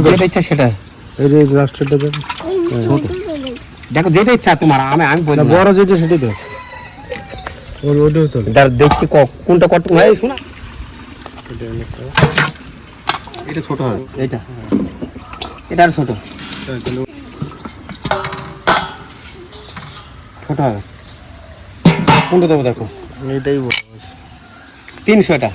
যেটা ইচ্ছা সেটা। এই যে রাস্তাটা দেখো যেটা ইচ্ছা তোমার, আমি বলি বড় যেটা সেটাই তো ওটাও তো দেখছি কোনটা কত ভাই শোনা। এটা ছোট হবে, এটা আর ছোট ছোট হবে। কোনটা দেবো দেখো, এটাই বড় আছে 300 এটা।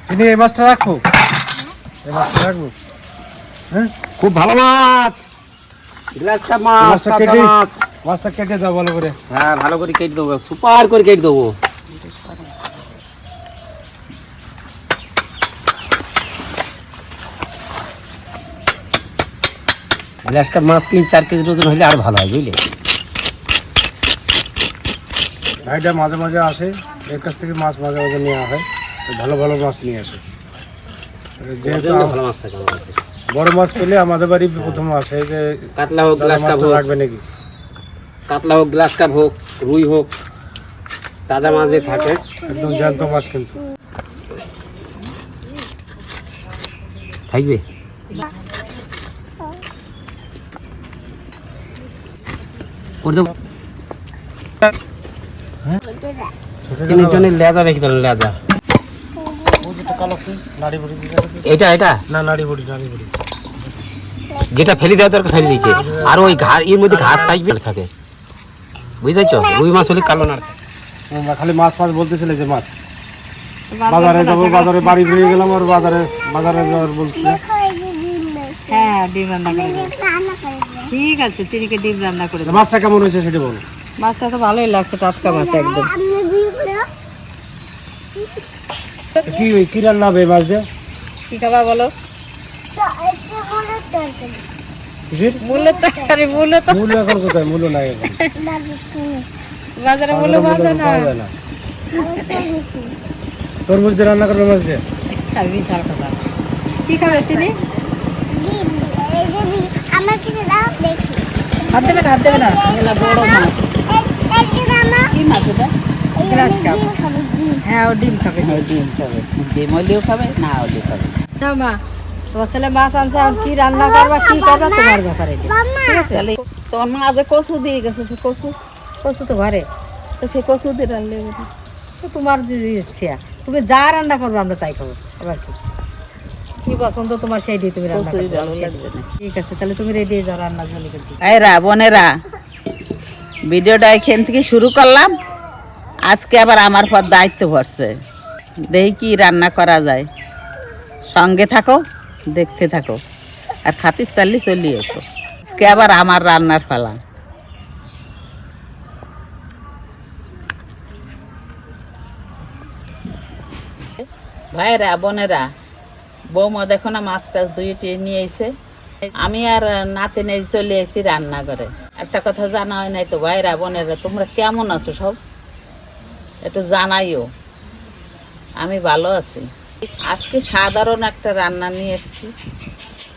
তুমি এই মাছটা রাখো, এই মাছটা রাখবো। হ্যাঁ খুব ভালো মাছ, গ্লাস কাপ মাছ, মাছটা কেটে মাছটা কেটে দাও ভালো করে। হ্যাঁ ভালো করে কেটে দেবো, সুপার করে কেটে দেবো। গ্লাস কাপ মাছ 3-4 কেজি ওজন হলে আর ভালো হয় বুঝলে। ভাইটা মাঝে মাঝে আসে, এর কাছ থেকে মাছ মাঝে মাঝে নেওয়া হয়, তো ভালো ভালো মাছ নিয়ে আসে। যেহেতু ভালো মাছ থাকে আমার কাছে। বড় মাছ পেলে আমাদের বাড়ি প্রথম আসে যে কাতলা হোক, গ্লাস কাপ হোক, রাখবে নাকি, কাতলা হোক, গ্লাস কাপ হোক, রুই হোক, তাজা মাছ যে থাকে একদম জ্যান্ত মাছ কিন্তু থাকবে। করে দেবো চিনি জন্য লেজা রেখে দিল, লেজা এটা এটা না নাড়ি বুড়ি যেটা ফেলে দেওয়া দরকার ফেলে দিয়েছে। আর ওই ঘাস এর মধ্যে ঘাস থাকবে থাকে, বুঝতেছ। রুই মাছ হলে কালো না খালি মাছ মাছ বলতেছিলে যে মাছ বাজারে যাবো, বাজারে বাড়ি বেরিয়ে গেলাম, আর বাজারে যাওয়ার বলছিল। হ্যাঁ ডিম রান্না করে দেবো। ঠিক আছে, চিনিকে ডিম রান্না করে দেবো। মাছটা কেমন হয়েছে সেটা বলো। মাছটা তো ভালোই লাগছে, টাটকা মাছ একদম। কি কি রান্না হবে মাছ দিয়ে? কি খাবা বলো? মূলো তরকারি। মূলো তো মূল্য এখন কোথায়? মূল্য নাই এখন, বাজারে মূলো পাওয়া যায় না। তরমুজ দিয়ে রান্না করবে মাছ দিয়ে? বিশাল কথা। কি খাবে চিনি? হাত দেবে না, হাত দেবে না। এগুলা বড় মাছ। কি মাছ এটা? Glass cup. হ্যাঁ ও ডিম খাবে। ডিম খাবে, ডিম হলেও খাবে, না হলেও খাবে। না মা, তোমার ছেলে মাছ আনছে, আর কি রান্না করবা কি করবা তোমার ব্যাপারে, ঠিক আছে? তাহলে তোর মা যে কচু দিয়ে গেছে, সে কচু কচু তো ঘরে, তো সে কচু দিয়ে রান্না হবে। তো তোমার যে ইচ্ছা, তুমি যা রান্না করবে আমরা তাই খাবো। আবার কি কি পছন্দ তোমার সেই দিয়ে তুমি রান্না কচুই করবে। ভালো লাগবে না। ঠিক আছে, তাহলে তুমি রেডি হয়ে যাও রান্নার জন্য। কিন্তু এরা বোনেরা, ভিডিওটা এখান থেকে শুরু করলাম। আজকে আবার আমার পর দায়িত্ব পড়ছে, দেখি কি রান্না করা যায়। সঙ্গে থাকো, দেখতে থাকো, আর খাতির চাললি চলিয়ে এসো। আজকে আবার আমার রান্নার পালা। ভাইরা বোনেরা, বৌমা দেখো না মাছ টাছ দুইটি নিয়ে এসে, আমি আর নাতে নিয়ে চলে এসেছি রান্না করে। একটা কথা জানা হয় নাই তো ভাইরা বোনেরা, তোমরা কেমন আছো সব একটু জানাইও। আমি ভালো আছি। আজকে সাধারণ একটা রান্না নিয়ে এসেছি,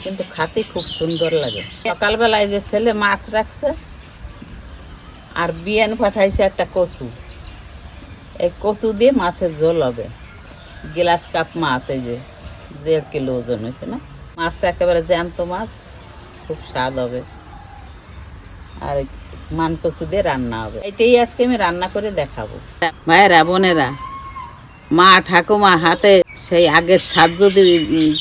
কিন্তু খাতে খুব সুন্দর লাগে। সকালবেলায় যে ছেলে মাছ রাখছে আর বিয়ান পাঠাইছে একটা কচু, এই কচু দিয়ে মাছের ঝোল হবে। গ্লাস কাপ মাছ, এই যে 1.5 কিলো ওজন হয়েছে না। মাছটা একেবারে জ্যান্ত মাছ, খুব স্বাদ হবে। আর মান কচু দিয়ে রান্না হবে। এটাই আজকে আমি রান্না করে দেখাবো। ভাইরা বোনেরা, মা ঠাকুমা হাতে সেই আগের স্বাদ যদি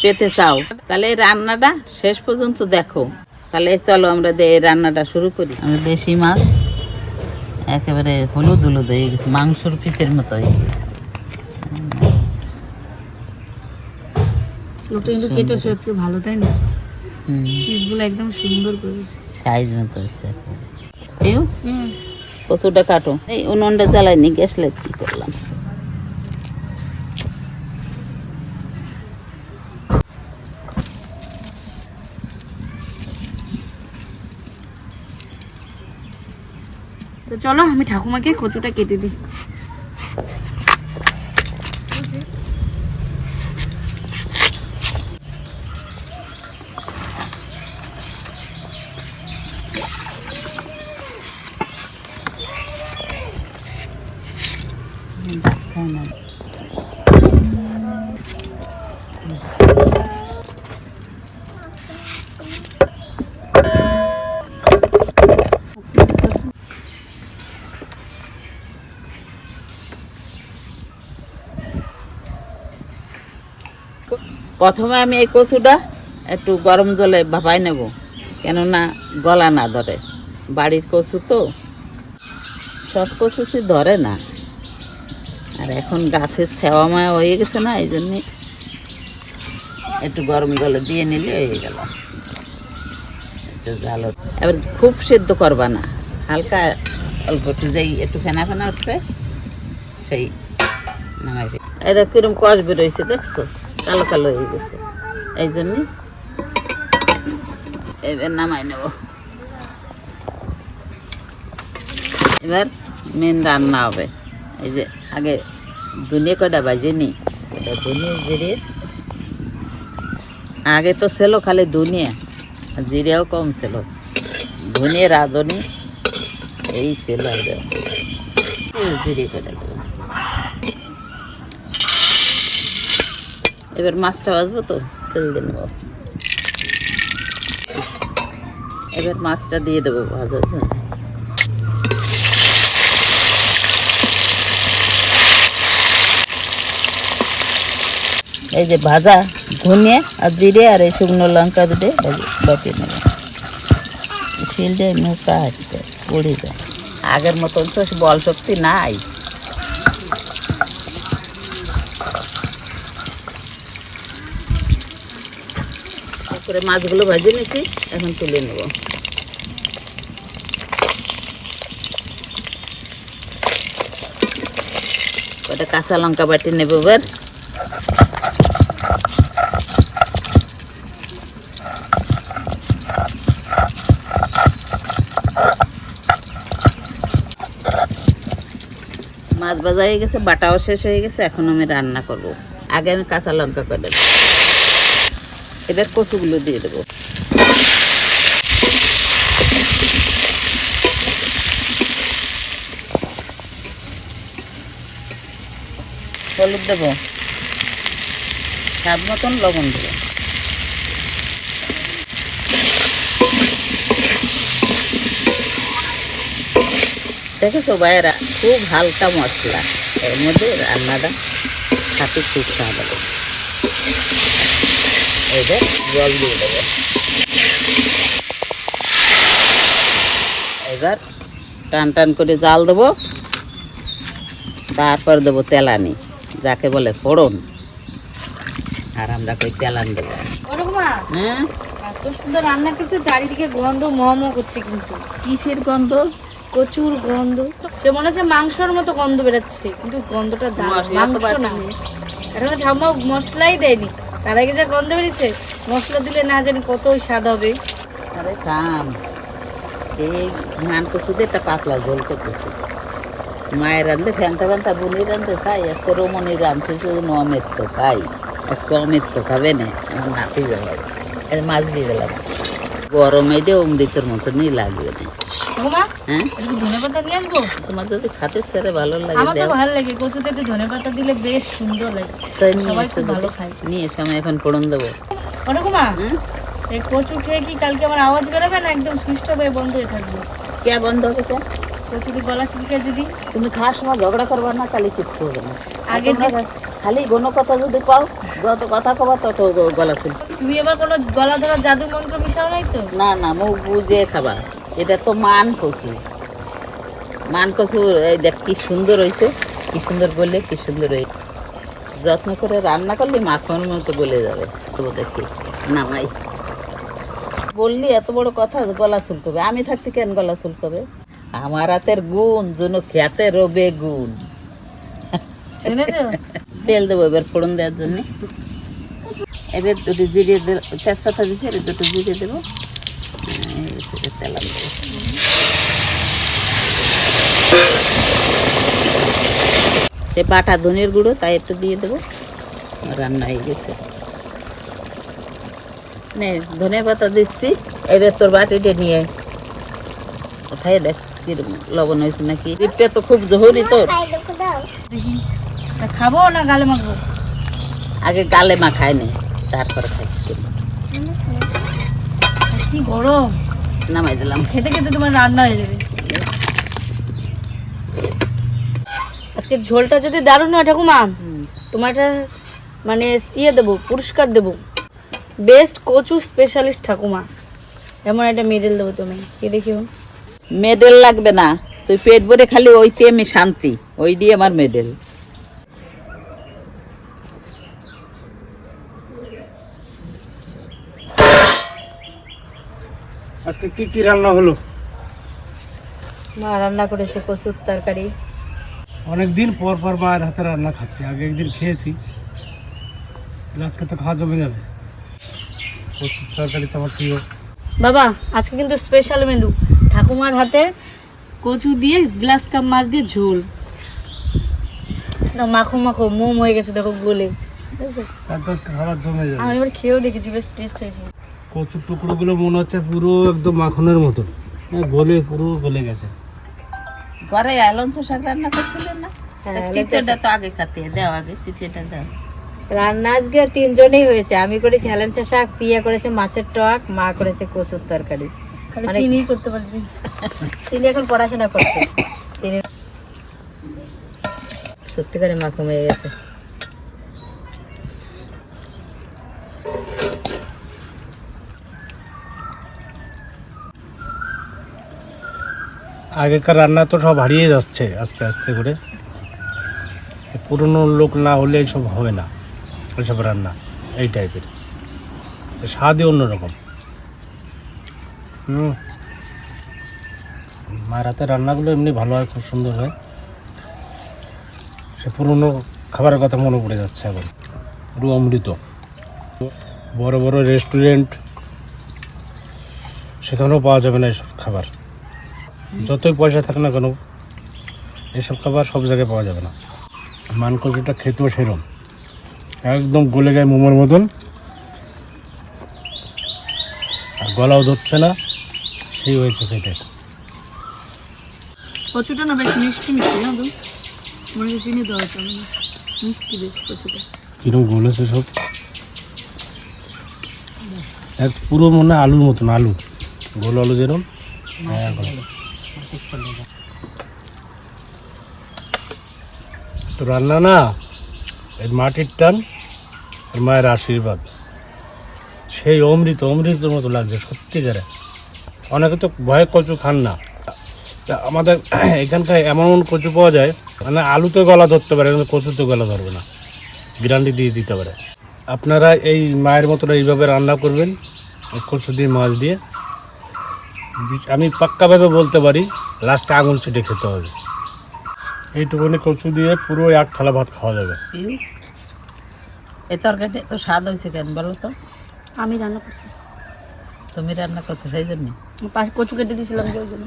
পেতে চাও, তাহলে এই রান্নাটা শেষ পর্যন্ত দেখো। তাহলে চলো আমরা এই রান্নাটা শুরু করি। দেশি মাছ একেবারে হলুদ হলুদ হয়ে গেছে, মাংসর পিসের মতো হয়ে গেছে। লোকটা কিন্তু কেটেছে আজকে ভালো, তাই না? পিসগুলো একদম সুন্দর করেছে, সাইজ মতো হয়েছে। কচুটা কাটো। এই উনুনটা জ্বালাইনি, গ্যাস লাইট কি করলাম। তো চলো আমি ঠাকুমাকে কচুটা কেটে দিই। প্রথমে আমি এই কচুটা একটু গরম জলে ভাপাই নেব, কেননা গলা না ধরে। বাড়ির কচু তো, সব কচুতে ধরে না। আর এখন গাছের সেবা মায়া হয়ে গেছে না, এই জন্যে একটু গরম জলে দিয়ে নিলে হয়ে গেল। একটু জাল, এবার খুব সেদ্ধ করবা না, হালকা অল্প একটু যেই একটু ফেনা ফেনা উঠবে সেই নামাই। এই দেখ কিরম কষ বেরোইছে, দেখছো কালো কালো হয়ে গেছে, এই জন্যে এবার নামাই নেব। এবার মেন রান্না হবে। এই যে আগে ধনিয়া কয়টা বাজে নি, ধনিয়া জিরে আগে তো ছিল খালি ধনিয়া, আর জিরেও কম ছিল, ধনিয়া রাঁধুনি এই ছিল। জিরে কয়টা দেবো। এবার মাছটা ভাজবো তো, তেল দিয়ে নেব। এবার মাছটা দিয়ে দেবো ভাজার জন্য। এই যে ভাজা ধনিয়া আর জিরে আর এই শুকনো লঙ্কা দিয়ে বাটিয়ে নেব। শিলটা মোটা আসছে, পড়ে যায়। আগের মতন তো বল শক্তি নাই। তারপরে মাছগুলো ভাজে নিচ্ছি, এখন তুলে নেব। কটা কাঁচা লঙ্কা বাটি নেব এবার। মাছ ভাজা হয়ে গেছে, বাটাও শেষ হয়ে গেছে, এখন আমি রান্না করব। আগে আমি কাঁচা লঙ্কা করে দেবো, এবার কচুগুলো দিয়ে দেবো। হলুদ দেবো, স্বাদ মতন লবণ দেবো। দেখেছো ভাইয়েরা, খুব হালকা মশলা, এর মধ্যে রান্নাটা খাতে খুব স্বাদ হবে। এবার জল দিয়ে দেবো। এবার টান টান করে জাল দেবো, তারপর দেবো তেলানি, যাকে বলে ফোড়ন। আর আমরা কই তেলান দেবো। হ্যাঁ, এত সুন্দর রান্না কিছু, চারিদিকে গন্ধ মম করছে, কিন্তু কিসের গন্ধ? প্রচুর গন্ধ, সে মনে হচ্ছে মাংসর মতো গন্ধ বেরোচ্ছে, কিন্তু গন্ধটা মশলা তো মাংস না। বাটেনি। এখন তো ঠাম্মা মশলাই দেয়নি, তার আগে যা গন্ধ বেরিয়েছে, মশলা দিলে না জানি কত স্বাদ হবে। আরে কাম, এই মান কচুতে একটা পাতলা ঝোল করতেছে। মায়ের রান্ধে ফ্যানটা ফ্যানটা বুনির রান্ধে খাই, আজকে রমণীর রান্ধছে শুধু অমের তো খাই, আজকে অমের তো খাবে না, আমার নাতি যাবে। মাছ দিয়ে দিলাম, গরমে যে অমৃতের মতনই লাগবে না। ওমা, হ্যাঁ, একটু ধনেপাতা নিয়ে আসবো? তোমার যদি খাতে ছেড়ে ভালো লাগে আমার তো দেও। ভালো লাগে, কচুতে একটু ধনেপাতা দিলে বেশ সুন্দর লাগে, তাই নিয়ে সবাই এসো খুব ভালো যদি। খায়। নিয়ে এসো, আমি এখন ফোড়ন দেবো। অনুকুমা, হুম, এই কচু খেয়ে কি কালকে আমার আওয়াজ বেরোবে না একদম সুস্থ হয়ে বন্ধ হয়ে থাকবে? কে বন্ধ হবে কে? কচুরি গলা চুলকে যদি তুমি খাওয়ার সময় ঝগড়া করবা না, তাহলে কিচ্ছু হবে না। আগে তোমরা খালি কোনো কথা যদি পাও, যত কথা কবা তত গলা চুল। তুমি এবার কোনো গলা ধরা জাদু মন্ত্র মিশাও নাই তো? না না, মুখ বুঝে খাবা। এটা তো মান কচু, মান কচু। এই দেখ কি সুন্দর হয়েছে, কি সুন্দর গলে, কি সুন্দর হয়েছে। যত্ন করে রান্না করলে মাখনের মতো গলে যাবে। তো দেখি নামাই, বললি এত বড় কথা, গলা চুলকবে। আমি থাকতে কেন গলা চুলকবে? আমার হাতের গুণ যেন খেতে রবে গুণ। শুনেছো? তেল দেবো এবার ফোড়ন দেওয়ার জন্য। এবার দুটো জিরে তেজপাতা দিচ্ছি, এবার দুটো জিরে দেবো, তেলাম দেবো। সে বাটা ধনের গুঁড়ো তাই একটু দিয়ে দেবো, রান্না হয়ে গেছে। নে ধনে পাতা দিচ্ছি, এবার তোর বাটিটা নিয়ে কোথায় দেখ কিরকম লবণ হয়েছে নাকি। ডিপটা তো খুব জহরি তোর। দেখি তা খাবো না গালে মাখবো? আগে গালে মাখায় নে, তারপরে খাইস কিন্তু। কি গরম, নামাই দিলাম। খেতে খেতে তোমার রান্না হয়ে যাবে। আজকে ঝোলটা যদি দারুণ হয় ঠাকুমা, তোমার একটা মানে দেবো, পুরস্কার দেবো, বেস্ট কচু স্পেশালিস্ট ঠাকুমা, এমন একটা মেডেল দেবো তুমি। কি দেখিও, মেডেল লাগবে না, তুই পেট ভরে খালি ওইতে আমি শান্তি, ওই দিয়ে আমার মেডেল। আজকে কি কি রান্না হলো? মা রান্না করেছে কচুর তরকারি। অনেকদিন পর পর মায়ের হাতে রান্না খাচ্ছি, আগে একদিন খেয়েছি, আজকে তো খাওয়া জমে যাবে। কচুর তরকারি তো আমার প্রিয়। বাবা আজকে কিন্তু স্পেশাল মেনু, ঠাকুমার হাতে কচু দিয়ে গ্লাস কাপ মাছ দিয়ে ঝোল, মাখো মাখো মোম হয়ে গেছে দেখো গলে, বুঝেছো? তার তো আজকে খাবার জমে যাবে। আমি এবার খেয়েও দেখেছি, বেশ টেস্ট হয়েছে। কচুর টুকরোগুলো মনে হচ্ছে পুরো একদম মাখনের মতো, গলে পুরো গলে গেছে। ঘরে আলঞ্চ শাক রান্না করছিলেন না? তৃতীয়টা তো আগে খাতে দাও, আগে তৃতীয়টা দাও। রান্না আজকে তিনজনেই হয়েছে, আমি করেছি হেলেন্সা শাক, পিয়া করেছে মাছের টক, মা করেছে কচুর তরকারি। চিনি করতে পারবি, চিনি এখন পড়াশোনা করছে। চিনি সত্যিকারে মাখো হয়ে গেছে। আগেকার রান্না তো সব হারিয়ে যাচ্ছে আস্তে আস্তে করে, পুরনো লোক না হলে এইসব হবে না, এইসব রান্না এই টাইপের, স্বাদই অন্যরকম। মায়ের হাতের রান্নাগুলো এমনি ভালো হয়, খুব সুন্দর হয়। সে পুরনো খাবারের কথা মনে পড়ে যাচ্ছে এখন, পুরো অমৃত। বড় বড় রেস্টুরেন্ট, সেখানেও পাওয়া যাবে না এসব খাবার, যতই পয়সা থাকে না কেন এসব খাবার সব জায়গায় পাওয়া যাবে না। মানকচুটা খেতেও সেরম, একদম গলে যায় মোমোর মতন, আর গলাও ধরছে না, সেই হয়েছে খেতে। কচুটা না বেশ মিষ্টি মিষ্টি, না তো মনে হচ্ছে চিনি দেওয়া হয়েছে, মিষ্টি বেশ কচুটা। কিরম গলেছে সব, এক পুরো মনে হয় আলুর মতন, আলু গোল আলু যেরকম। তো রান্না না, এই মাটির টান, আর মায়ের আশীর্বাদ, সেই অমৃত অমৃতের মতো লাগছে সত্যিকারে। অনেকে তো ভয়ে কচু খান না, তা আমাদের এখানকার এমন এমন কচু পাওয়া যায়, মানে আলুতে গলা ধরতে পারে কিন্তু কচুতে গলা ধরবে না, গ্যারান্টি দিয়ে দিতে পারে। আপনারা এই মায়ের মতন এইভাবে রান্না করবেন, কচু দিয়ে মাছ দিয়ে, আমি পাক্কাভাবে বলতে পারি লাস্টে আঙুল ছেটে খেতে হবে। এইটুকুনি কচু দিয়ে পুরো এক থালা ভাত খাওয়া যাবে। এই তরকারিটা তো স্বাদ হয়েছে কেন বলো তো? আমি রান্না করছি। তুমি রান্না করছো সেই জন্য? কচু কেটে দিয়েছিলাম ওই জন্য।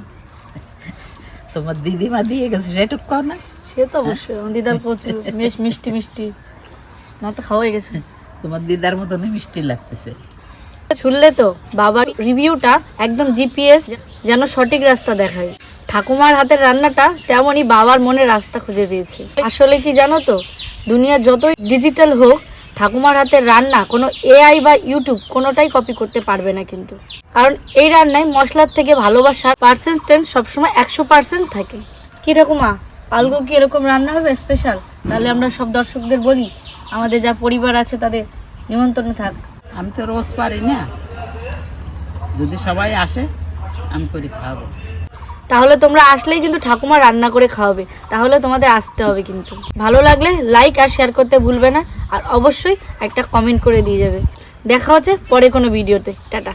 তোমার দিদিমা দিয়ে গেছে সেটুক কর না? সে তো অবশ্যই, আমার দিদার কচু বেশ মিষ্টি মিষ্টি, না তো খাওয়াই গেছে। তোমার দিদার মতনই মিষ্টি লাগতেছে। শুনলে তো বাবার রিভিউটা, একদম জিপিএস যেন সঠিক রাস্তা দেখায়। ঠাকুমার হাতের রান্নাটা তেমনই বাবার মনে রাস্তা খুঁজে পেয়েছে। আসলে কি জানো তো, দুনিয়া যতই ডিজিটাল হোক, ঠাকুমার হাতের রান্না কোনো এআই বা ইউটিউব কোনোটাই কপি করতে পারবে না কিন্তু। কারণ এই রান্নায় মশলার থেকে ভালোবাসার পার্সেন্টেজ সবসময় 100% থাকে। কি ঠাকুমা, আলগো কি এরকম রান্না হবে স্পেশাল? তাহলে আমরা সব দর্শকদের বলি, আমাদের যা পরিবার আছে তাদের নিমন্ত্রণ থাক। আমি তো রোজ পারি না, যদি সবাই আসে আমি করে খাওয়াবো। তাহলে তোমরা আসলেই কিন্তু ঠাকুমা রান্না করে খাওয়াবে, তাহলে তোমাদের আসতে হবে কিন্তু। ভালো লাগলে লাইক আর শেয়ার করতে ভুলবে না, আর অবশ্যই একটা কমেন্ট করে দিয়ে যাবে। দেখা হচ্ছে পরে কোনো ভিডিওতে। টাটা।